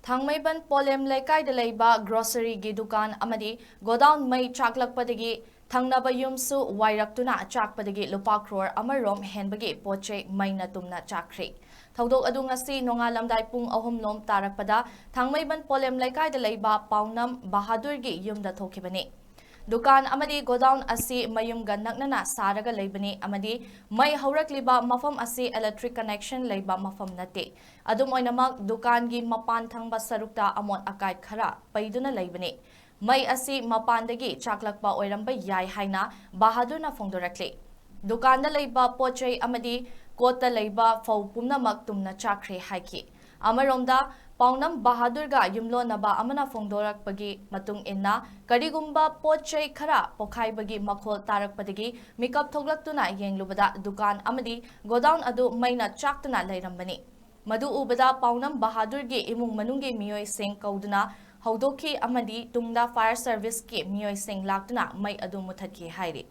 ꯊꯥꯡꯃꯩꯕꯟ ꯄꯣꯂꯦꯝ ꯂꯩꯀꯥꯏꯗ ꯂꯩꯕ ꯒ꯭ꯔꯣꯁꯔꯤꯒꯤ ꯗꯨꯀꯥꯟ ꯑꯃꯗꯤ ꯒꯣꯗꯥꯎꯟ ꯃꯩ ꯆꯥꯛꯂꯛꯄꯗꯒꯤ ꯊꯪꯅꯕ ꯌꯨꯝꯁꯨ ꯋꯥꯏꯔꯛꯇꯨꯅ ꯆꯥꯛꯄꯗꯒꯤ ꯂꯨꯄꯥ ꯀ꯭ꯔꯣꯔ ꯑꯃꯔꯣꯝ ꯍꯦꯟꯕꯒꯤ ꯄꯣꯠꯆꯩ ꯃꯩꯅ ꯇꯨꯝꯅ ꯆꯥꯛꯈ꯭ꯔꯦ꯫ ꯊꯧꯗꯣꯛ ꯑꯗꯨ ꯉꯁꯤ ꯅꯣꯡꯉꯥꯜꯂꯝꯗꯥꯏ ꯄꯨꯡ 3 ꯇꯥꯔꯛꯄꯗ ꯊꯥꯡꯃꯩꯕꯟ ꯄꯣꯂꯦꯝ ꯂꯩꯀꯥꯏꯗ ꯂꯩꯕ ꯄꯥꯎꯅꯝ ꯕꯍꯥꯗꯨꯔꯒꯤ ꯌꯨꯝꯗ ꯊꯣꯛꯈꯤꯕꯅꯤ꯫ ꯗꯨꯀꯥꯟ ꯑꯃꯗꯤ ꯒꯣꯗꯥꯎꯟ ꯑꯁꯤ ꯃꯌꯨꯝꯒ ꯅꯛꯅꯅ ꯁꯥꯔꯒ ꯂꯩꯕꯅꯤ ꯑꯃꯗꯤ ꯃꯩ ꯍꯧꯔꯛꯂꯤꯕ ꯃꯐꯝ ꯑꯁꯤ ꯏꯂꯦꯛꯇ꯭ꯔꯤꯛ ꯀꯅꯦꯛꯁꯟ ꯂꯩꯕ ꯃꯐꯝ ꯅꯠꯇꯦ꯫ ꯑꯗꯨꯝ ꯑꯣꯏꯅꯃꯛ ꯗꯨꯀꯥꯟꯒꯤ ꯃꯄꯥꯟ ꯊꯪꯕ ꯁꯔꯨꯛꯇ ꯑꯃꯣꯠ ꯑꯀꯥꯏ ꯈꯔ ꯄꯩꯗꯨꯅ ꯂꯩꯕꯅꯤ꯫ ꯃꯩ ꯑꯁꯤ ꯃꯄꯥꯟꯗꯒꯤ ꯆꯥꯛꯂꯛꯄ ꯑꯣꯏꯔꯝꯕ ꯌꯥꯏ ꯍꯥꯏꯅ ꯕꯍꯥꯗꯨꯔꯅ ꯐꯣꯡꯗꯣꯔꯛꯂꯤ꯫ ꯗꯨꯀꯥꯟꯗ ꯂꯩꯕ ꯄꯣꯠꯆꯩ ꯑꯃꯗꯤ ꯀꯣꯠꯇ ꯂꯩꯕ ꯐꯧ ꯄꯨꯝꯅꯃꯛ ꯇꯨꯝꯅ ꯆꯥꯛꯈ꯭ꯔꯦ ꯍꯥꯏꯈꯤ꯫ ꯑꯃꯔꯣꯝꯗ ꯄꯥꯎꯅꯝ ꯕꯍꯥꯗꯨꯔꯒ ꯌꯨꯝꯂꯣꯟꯅꯕ ꯑꯃꯅ ꯐꯣꯡꯗꯣꯔꯛꯄꯒꯤ ꯃꯇꯨꯡ ꯏꯟꯅ ꯀꯔꯤꯒꯨꯝꯕ ꯄꯣꯠꯆꯩ ꯈꯔ ꯄꯣꯈꯥꯏꯕꯒꯤ ꯃꯈꯣꯜ ꯇꯥꯔꯛꯄꯗꯒꯤ ꯃꯤꯀꯞ ꯊꯣꯛꯂꯛꯇꯨꯅ ꯌꯦꯡꯂꯨꯕꯗ ꯗꯨꯀꯥꯟ ꯑꯃꯗꯤ ꯒꯣꯗꯥꯎꯟ ꯑꯗꯨ ꯃꯩꯅ ꯆꯥꯛꯇꯨꯅ ꯂꯩꯔꯝꯕꯅꯤ꯫ ꯃꯗꯨ ꯎꯕꯗ ꯄꯥꯎꯅꯝ ꯕꯍꯥꯗꯨꯔꯒꯤ ꯏꯃꯨꯡ ꯃꯅꯨꯡꯒꯤ ꯃꯤꯑꯣꯏꯁꯤꯡ ꯀꯧꯗꯨꯅ ꯍꯧꯗꯣꯛꯈꯤ ꯑꯃꯗꯤ ꯇꯨꯡꯗ ꯐꯥꯌꯔ ꯁꯔꯚꯤꯁꯀꯤ ꯃꯤꯑꯣꯏꯁꯤꯡ ꯂꯥꯛꯇꯨꯅ ꯃꯩ ꯑꯗꯨ ꯃꯨꯠꯊꯠꯈꯤ ꯍꯥꯏꯔꯤ꯫